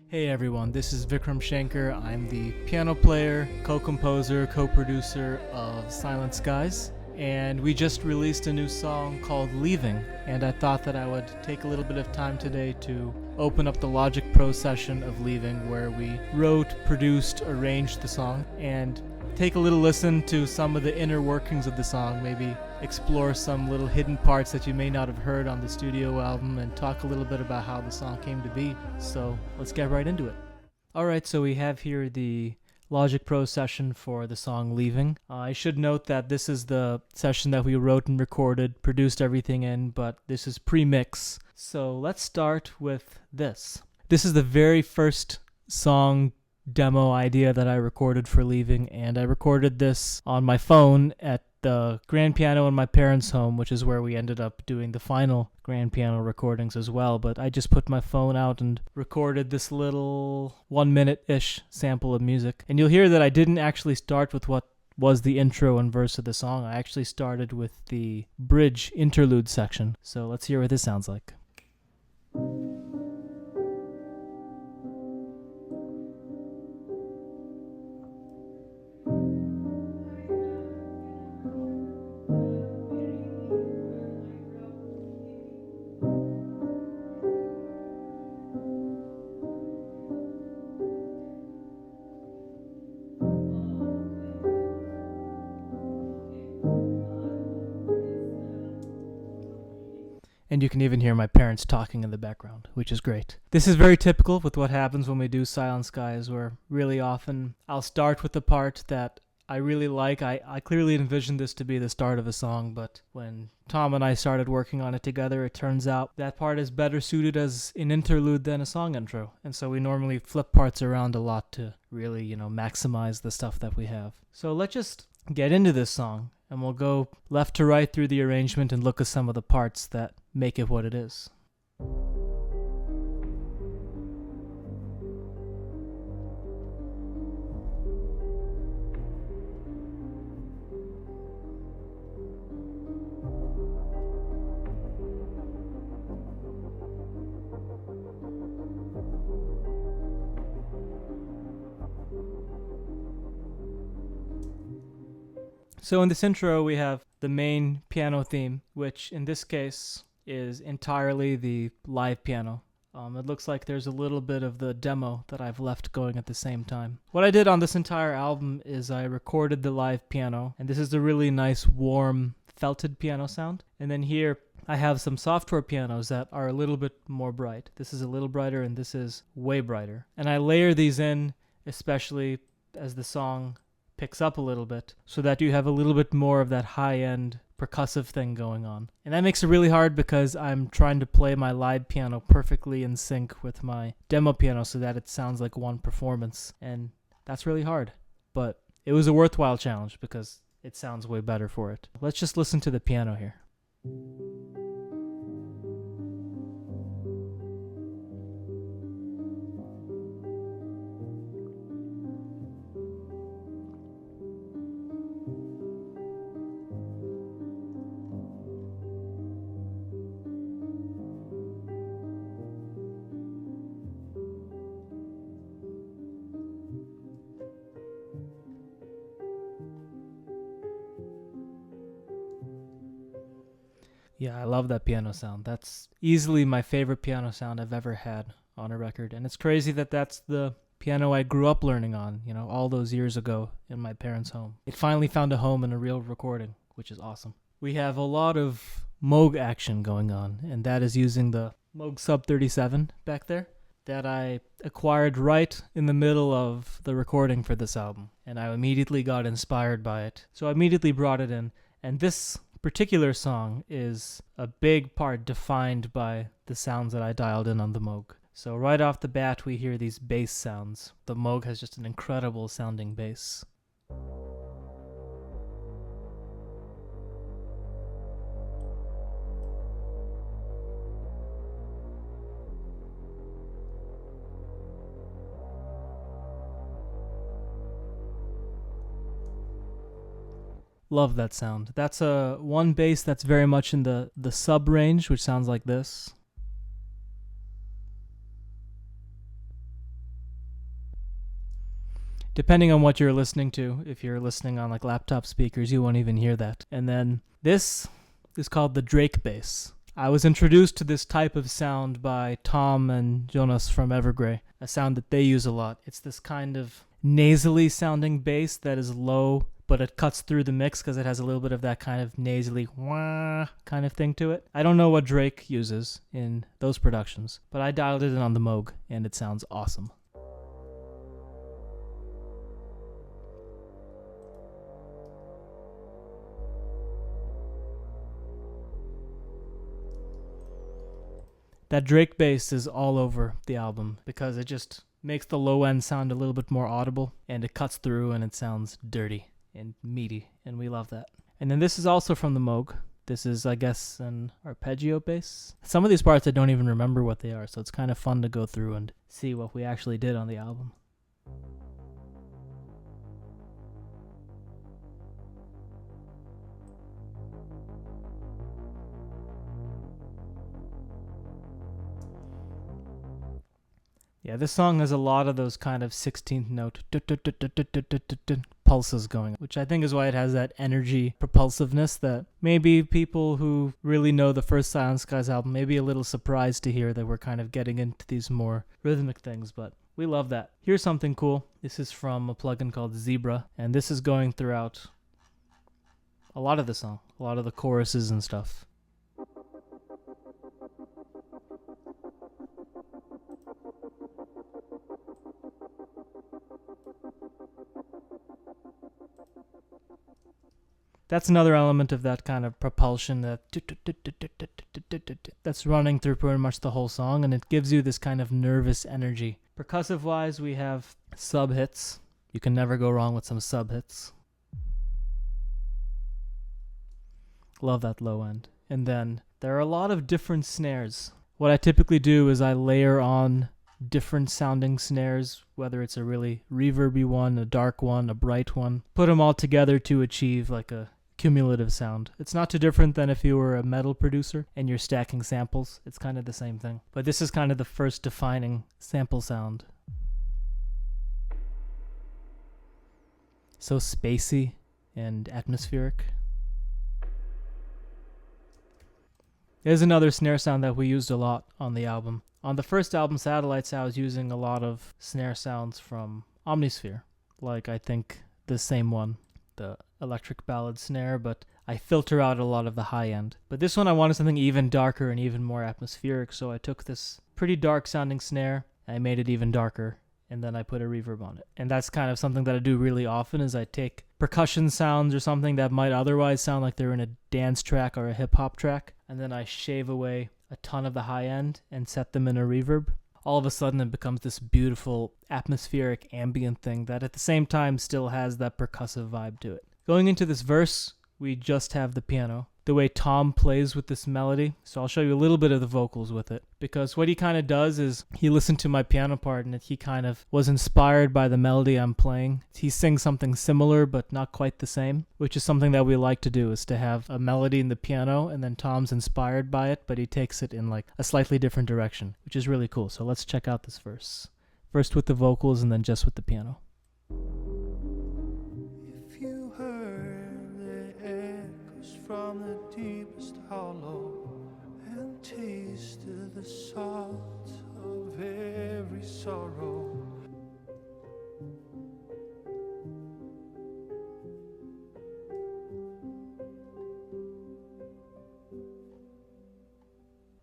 Hey everyone, this is Vikram Shankar. I'm the piano player, co-composer, co-producer of Silent Skies, and we just released a new song called Leaving, and I thought that I would take a little bit of time today to open up the Logic Pro session of Leaving, where we wrote, produced, arranged the song, and take a little listen to some of the inner workings of the song, maybe explore some little hidden parts that you may not have heard on the studio album, and talk a little bit about how the song came to be. So let's get right into it. Alright, so we have here the Logic Pro session for the song Leaving. I should note that this is the session that we wrote and recorded, produced everything in, but this is pre-mix. So let's start with this. This is the very first song demo idea that I recorded for Leaving, and I recorded this on my phone at the grand piano in my parents' home, which is where we ended up doing the final grand piano recordings as well. But I just put my phone out and recorded this little 1 minute-ish sample of music. And you'll hear that I didn't actually start with what was the intro and verse of the song. I actually started with the bridge interlude section. So let's hear what this sounds like. And you can even hear my parents talking in the background, which is great. This is very typical with what happens when we do Silent Skies, where really often I'll start with the part that I really like. I clearly envisioned this to be the start of a song, but when Tom and I started working on it together, it turns out that part is better suited as an interlude than a song intro. And so we normally flip parts around a lot to really, maximize the stuff that we have. So let's just get into this song, and we'll go left to right through the arrangement and look at some of the parts that make it what it is. So in this intro, we have the main piano theme, which in this case is entirely the live piano. It looks like there's a little bit of the demo that I've left going at the same time. What I did on this entire album is I recorded the live piano, and this is a really nice, warm, felted piano sound. And then here I have some software pianos that are a little bit more bright. This is a little brighter, and this is way brighter. And I layer these in, especially as the song picks up a little bit, so that you have a little bit more of that high-end percussive thing going on. And that makes it really hard because I'm trying to play my live piano perfectly in sync with my demo piano so that it sounds like one performance. And that's really hard. But it was a worthwhile challenge because it sounds way better for it. Let's just listen to the piano here. Yeah, I love that piano sound. That's easily my favorite piano sound I've ever had on a record. And it's crazy that that's the piano I grew up learning on, all those years ago in my parents' home. It finally found a home in a real recording, which is awesome. We have a lot of Moog action going on, and that is using the Moog Sub 37 back there that I acquired right in the middle of the recording for this album. And I immediately got inspired by it. So I immediately brought it in, and this particular song is a big part defined by the sounds that I dialed in on the Moog. So right off the bat, we hear these bass sounds. The Moog has just an incredible sounding bass. Love that sound. That's a one bass that's very much in the sub range, which sounds like this. depending on what you're listening to. If you're listening on like laptop speakers, you won't even hear that. And then this is called the Drake bass. I was introduced to this type of sound by Tom and Jonas from Evergrey, a sound that they use a lot. It's this kind of nasally sounding bass that is low, but it cuts through the mix because it has a little bit of that kind of nasally wah kind of thing to it. I don't know what Drake uses in those productions, but I dialed it in on the Moog, and it sounds awesome. That Drake bass is all over the album because it just makes the low end sound a little bit more audible, and it cuts through and it sounds dirty and meaty, and we love that. And then this is also from the Moog. This is, I guess, an arpeggio bass. Some of these parts I don't even remember what they are, so it's kind of fun to go through and see what we actually did on the album. Yeah, this song has a lot of those kind of 16th note pulses going, which I think is why it has that energy propulsiveness that maybe people who really know the first Silent Skies album may be a little surprised to hear that we're kind of getting into these more rhythmic things, but we love that. Here's something cool. This is from a plugin called Zebra, and this is going throughout a lot of the song, a lot of the choruses and stuff. That's another element of that kind of propulsion that's running through pretty much the whole song, and it gives you this kind of nervous energy. Percussive wise, we have sub hits. You can never go wrong with some sub hits. Love that low end. And then there are a lot of different snares. What I typically do is I layer on different sounding snares, whether it's a really reverby one, a dark one, a bright one. Put them all together to achieve like a cumulative sound. It's not too different than if you were a metal producer and you're stacking samples. It's kind of the same thing. But this is kind of the first defining sample sound. So spacey and atmospheric. There's another snare sound that we used a lot on the album. On the first album, Satellites, I was using a lot of snare sounds from Omnisphere, like I think the same one, the electric ballad snare, but I filter out a lot of the high end. But this one I wanted something even darker and even more atmospheric, so I took this pretty dark sounding snare, I made it even darker, and then I put a reverb on it. And that's kind of something that I do really often, is I take percussion sounds or something that might otherwise sound like they're in a dance track or a hip-hop track, and then I shave away a ton of the high end and set them in a reverb. All of a sudden it becomes this beautiful atmospheric ambient thing that at the same time still has that percussive vibe to it. Going into this verse, we just have the piano. The way Tom plays with this melody, so I'll show you a little bit of the vocals with it, because what he kind of does is he listened to my piano part and he kind of was inspired by the melody I'm playing. He sings something similar but not quite the same, which is something that we like to do, is to have a melody in the piano and then Tom's inspired by it, but he takes it in like a slightly different direction, which is really cool. So let's check out this verse. First with the vocals and then just with the piano. If you heard the echoes from the deepest hollow and tasted the salt of every sorrow,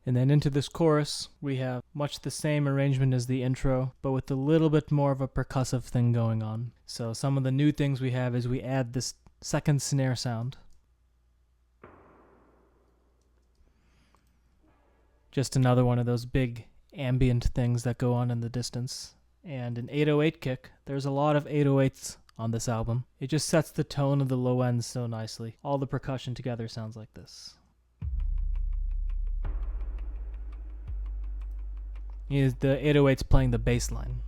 and then into this chorus, we have much the same arrangement as the intro, but with a little bit more of a percussive thing going on. So some of the new things we have is we add this second snare sound. Just another one of those big ambient things that go on in the distance. And an 808 kick. There's a lot of 808s on this album. It just sets the tone of the low end so nicely. All the percussion together sounds like this. Is the 808's playing the bass line.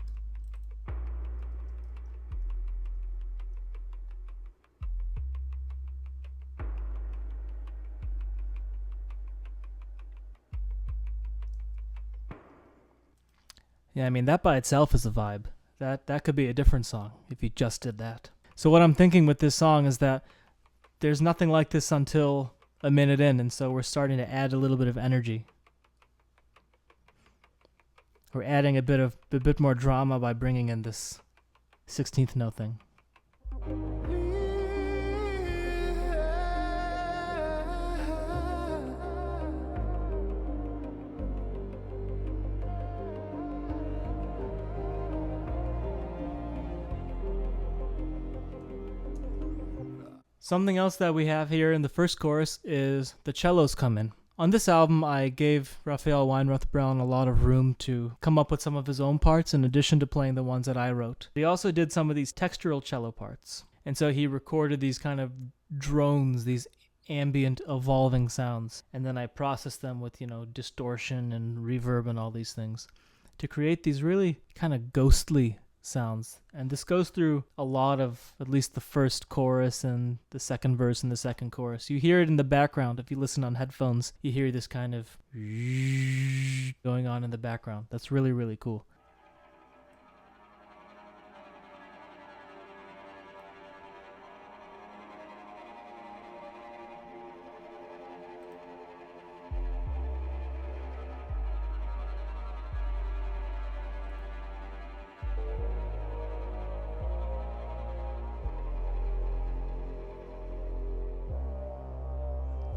Yeah, I mean, that by itself is a vibe. That could be a different song if you just did that. So what I'm thinking with this song is that there's nothing like this until a minute in, and so we're starting to add a little bit of energy. We're adding a bit more drama by bringing in this 16th note thing. Something else that we have here in the first chorus is the cellos come in. On this album, I gave Raphael Weinroth-Brown a lot of room to come up with some of his own parts in addition to playing the ones that I wrote. He also did some of these textural cello parts. And so he recorded these kind of drones, these ambient evolving sounds. And then I processed them with, distortion and reverb and all these things to create these really kind of ghostly sounds. And this goes through a lot of at least the first chorus and the second verse and the second chorus. You hear it in the background. If you listen on headphones, you hear this kind of going on in the background. That's really, really cool.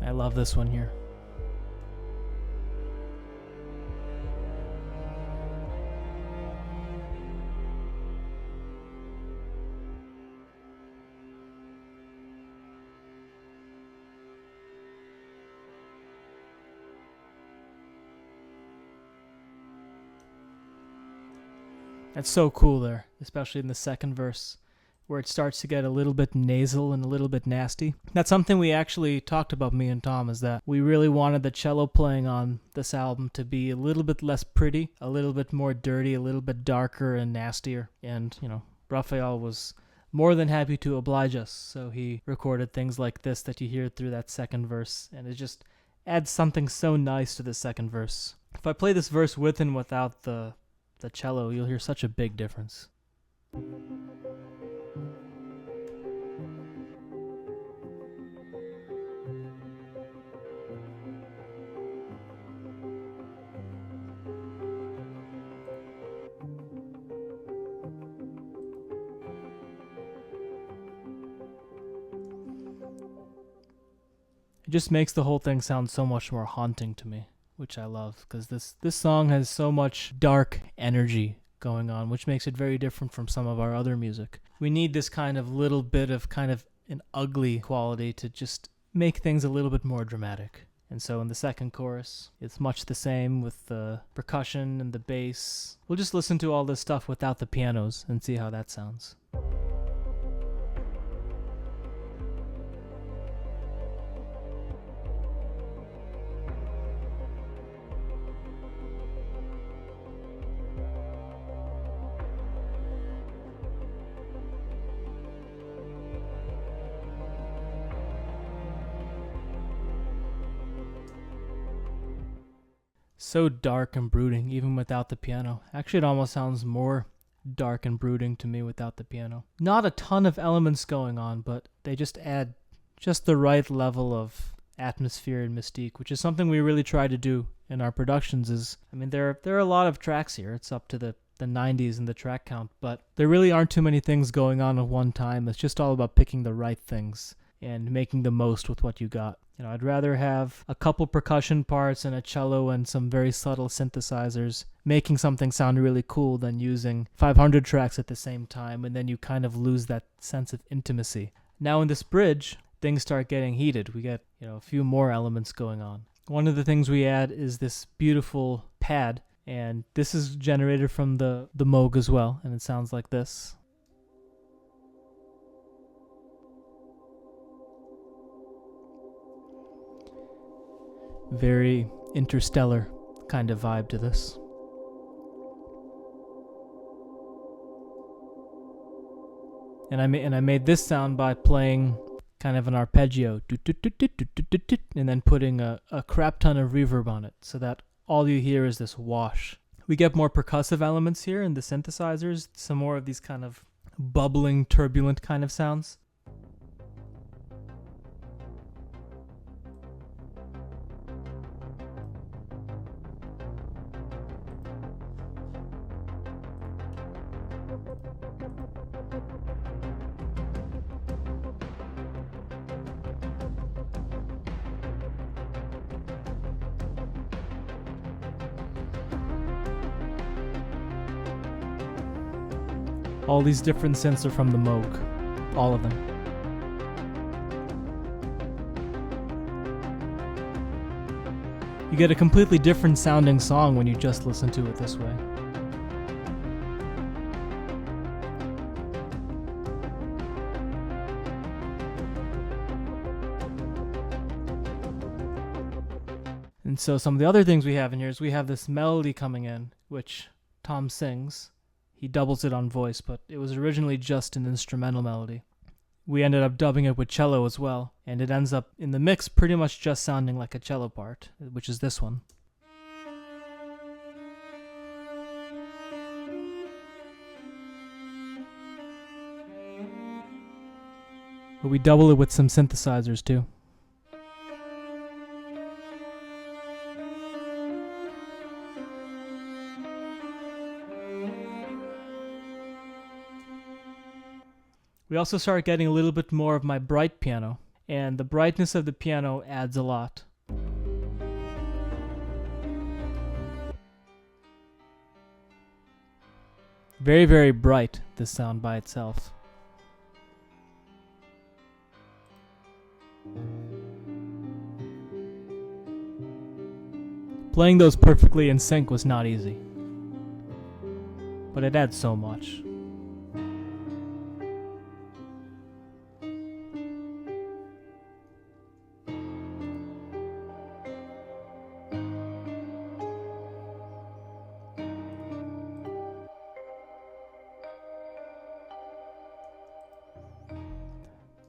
I love this one here. That's so cool there, especially in the second verse, where it starts to get a little bit nasal and a little bit nasty. That's something we actually talked about, me and Tom, is that we really wanted the cello playing on this album to be a little bit less pretty, a little bit more dirty, a little bit darker and nastier. And, Raphael was more than happy to oblige us, so he recorded things like this that you hear through that second verse, and it just adds something so nice to the second verse. If I play this verse with and without the cello, you'll hear such a big difference. It just makes the whole thing sound so much more haunting to me, which I love, because this song has so much dark energy going on, which makes it very different from some of our other music. We need this kind of little bit of kind of an ugly quality to just make things a little bit more dramatic. And so in the second chorus, it's much the same with the percussion and the bass. We'll just listen to all this stuff without the pianos and see how that sounds. So dark and brooding, even without the piano. Actually, it almost sounds more dark and brooding to me without the piano. Not a ton of elements going on, but they just add just the right level of atmosphere and mystique, which is something we really try to do in our productions. There are a lot of tracks here. It's up to the 90s in the track count, but there really aren't too many things going on at one time. It's just all about picking the right things and making the most with what you got. I'd rather have a couple percussion parts and a cello and some very subtle synthesizers making something sound really cool than using 500 tracks at the same time, and then you kind of lose that sense of intimacy. Now in this bridge, things start getting heated. We get, a few more elements going on. One of the things we add is this beautiful pad, and this is generated from the Moog as well, and it sounds like this. Very interstellar kind of vibe to this. And I made this sound by playing kind of an arpeggio, and then putting a crap ton of reverb on it, so that all you hear is this wash. We get more percussive elements here in the synthesizers, some more of these kind of bubbling, turbulent kind of sounds. All these different synths are from the Moog. All of them. You get a completely different sounding song when you just listen to it this way. And so some of the other things we have in here is we have this melody coming in, which Tom sings. He doubles it on voice, but it was originally just an instrumental melody. We ended up dubbing it with cello as well, and it ends up in the mix pretty much just sounding like a cello part, which is this one. But we double it with some synthesizers too. We also start getting a little bit more of my bright piano, and the brightness of the piano adds a lot. Very, very bright, this sound by itself. Playing those perfectly in sync was not easy, but it adds so much.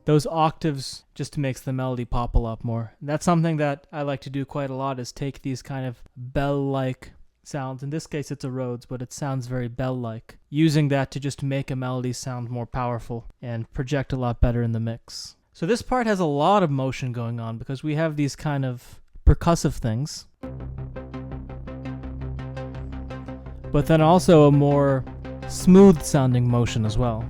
Those octaves just makes the melody pop a lot more. That's something that I like to do quite a lot, is take these kind of bell-like sounds. In this case it's a Rhodes, but it sounds very bell-like. Using that to just make a melody sound more powerful and project a lot better in the mix. So this part has a lot of motion going on because we have these kind of percussive things. But then also a more smooth sounding motion as well.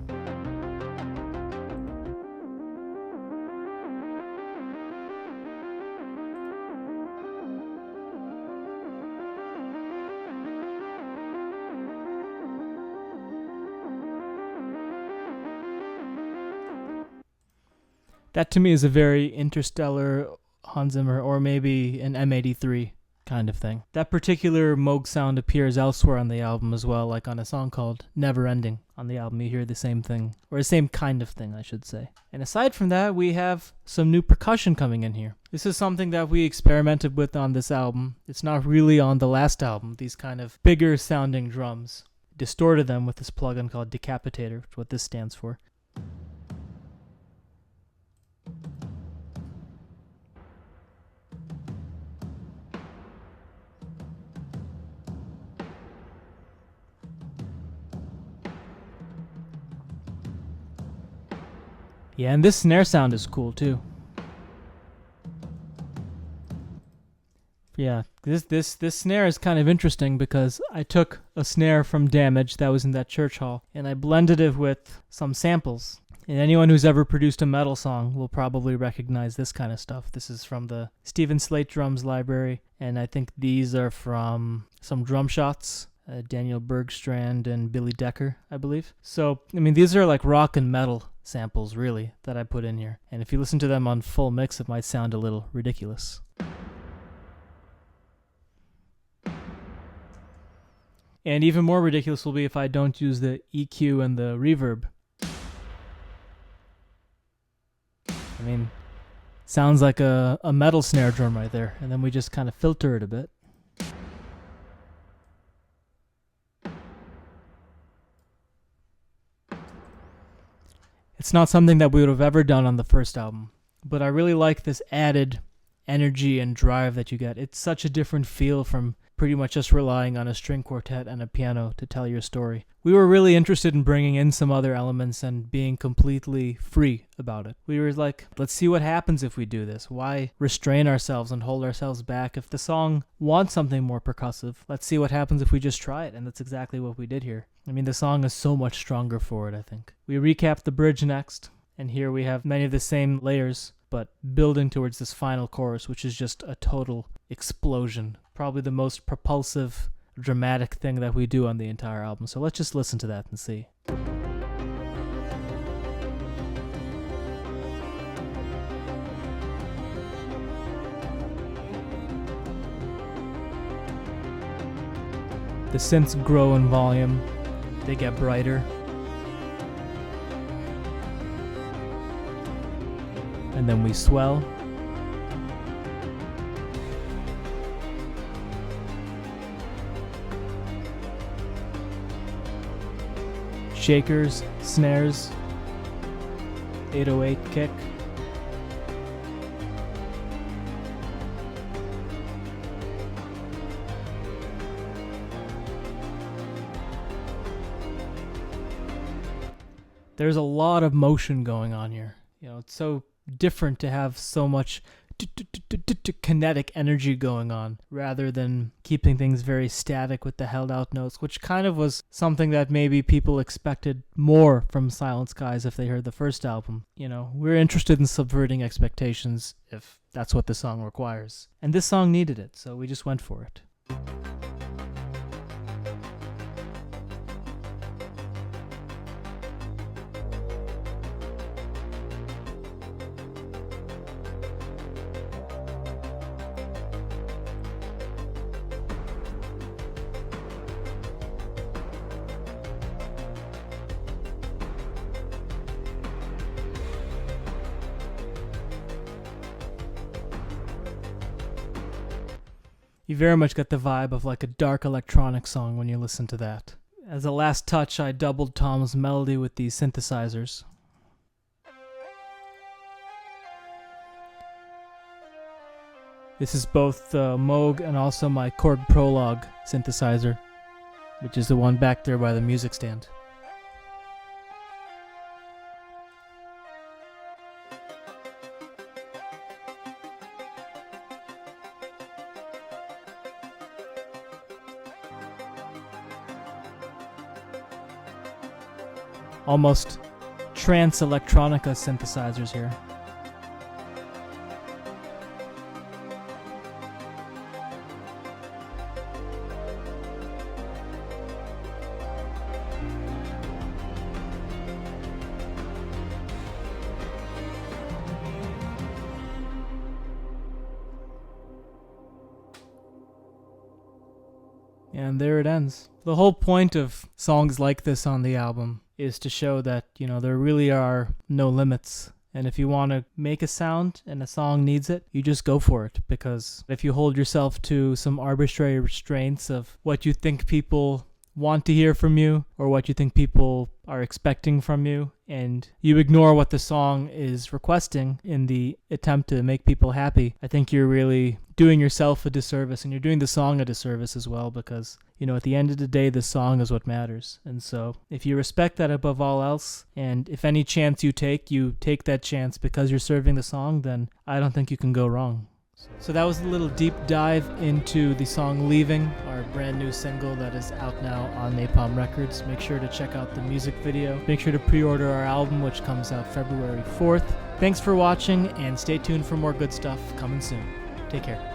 That to me is a very Interstellar Hans Zimmer, or maybe an M83 kind of thing. That particular Moog sound appears elsewhere on the album as well, like on a song called Never Ending. On the album you hear the same thing, or the same kind of thing I should say. And aside from that, we have some new percussion coming in here. This is something that we experimented with on this album. It's not really on the last album, these kind of bigger sounding drums. Distorted them with this plugin called Decapitator, which is what this stands for. Yeah, and this snare sound is cool too. Yeah, this snare is kind of interesting because I took a snare from Damage that was in that church hall and I blended it with some samples. And anyone who's ever produced a metal song will probably recognize this kind of stuff. This is from the Stephen Slate Drums library, and I think these are from some drum shots. Daniel Bergstrand and Billy Decker, I believe. So, I mean, these are like rock and metal samples, really, that I put in here. And if you listen to them on full mix, it might sound a little ridiculous. And even more ridiculous will be if I don't use the EQ and the reverb. I mean, sounds like a metal snare drum right there. And then we just kind of filter it a bit. It's not something that we would have ever done on the first album, but I really like this added energy and drive that you get. It's such a different feel from pretty much just relying on a string quartet and a piano to tell your story. We were really interested in bringing in some other elements and being completely free about it. We were like, let's see what happens if we do this. Why restrain ourselves and hold ourselves back? If the song wants something more percussive, let's see what happens if we just try it. And that's exactly what we did here. I mean, the song is so much stronger for it, I think. We recap the bridge next, and here we have many of the same layers, but building towards this final chorus, which is just a total explosion. Probably the most propulsive, dramatic thing that we do on the entire album. So let's just listen to that and see. The synths grow in volume, they get brighter. And then we swell. Shakers, snares, 808 kick. There's a lot of motion going on here. You know, it's so different to have so much kinetic energy going on rather than keeping things very static with the held out notes, which kind of was something that maybe people expected more from Silent Skies if they heard the first album. You know, we're interested in subverting expectations if that's what the song requires. And this song needed it, so we just went for it. You very much get the vibe of like a dark electronic song when you listen to that. As a last touch, I doubled Tom's melody with these synthesizers. This is both the Moog and also my Korg Prologue synthesizer, which is the one back there by the music stand. Almost trance electronica synthesizers here. And there it ends. The whole point of songs like this on the album is to show that, you know, there really are no limits. And if you want to make a sound and a song needs it, you just go for it. Because if you hold yourself to some arbitrary restraints of what you think people want to hear from you or what you think people are expecting from you, and you ignore what the song is requesting in the attempt to make people happy, I think you're really doing yourself a disservice, and you're doing the song a disservice as well, because, you know, at the end of the day, the song is what matters. And so if you respect that above all else, and if any chance you take that chance because you're serving the song, then I don't think you can go wrong. So that was a little deep dive into the song Leaving, our brand new single that is out now on Napalm Records. Make sure to check out the music video. Make sure to pre-order our album, which comes out February 4th. Thanks for watching, and stay tuned for more good stuff coming soon. Take care.